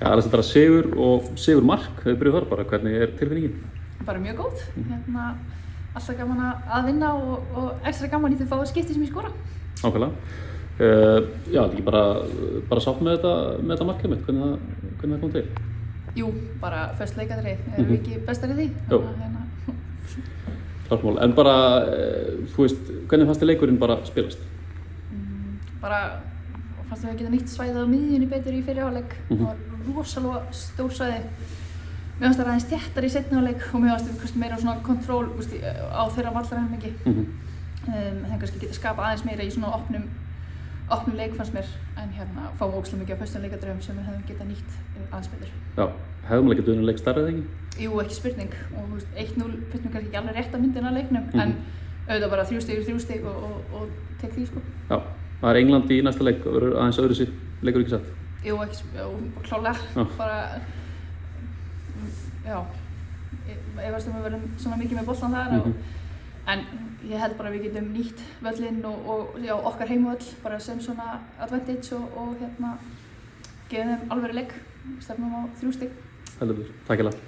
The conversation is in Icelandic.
Ja, það er sigur og sigur mark, þau byrjuð þar bara, hvernig tilfinningin? Bara mjög góð, alltaf gaman að vinna og ekstra gaman í því að fá skipti sem ég skora. Nákvæmlega. Já, ekki bara sátt með þetta markið mitt, hvernig það kom til? Jú, bara föst leikadrið, erum við ekki bestar í því? Jú. Klart mál, en bara, þú veist, hvernig fannst þér leikurinn bara spilast? Bara fannst við að geta nýtt svæðið á miðjunni betur í fyrri hálfleik. Það var rosalega stór svæði. Mér fannst það aðeins þéttari í seinni hálfleik og mér fannst það kannski meira svona kontról á þeirra vallarhelmingi. Þeim kannski geta skapað aðeins meira í svona opnum leik fannst mér, en fáum ógeðslega mikið af föstum leikadröfum sem við hefðum getað nýtt aðeins betur. Já, hefðum við getað unnið leik stærri eða ekki? Jú, ekki spurning, og 1-0 finnst mér kannski ekki alveg rétt að myndina af leiknum, en auðvitað bara 3 stig og tek því sko. Já, það er England í næsta leik, verður aðeins öðruvísi leikur ekki satt? Jú, klálega, bara, já, ég veist við verðum svona mikið með boltan þar, en ég held bara að við getum nýtt völlinn og okkar heimavöll bara sem svona advantage og gefum þeim alvöru leik, stefnum á 3 stig. Heldur, takk hérlega.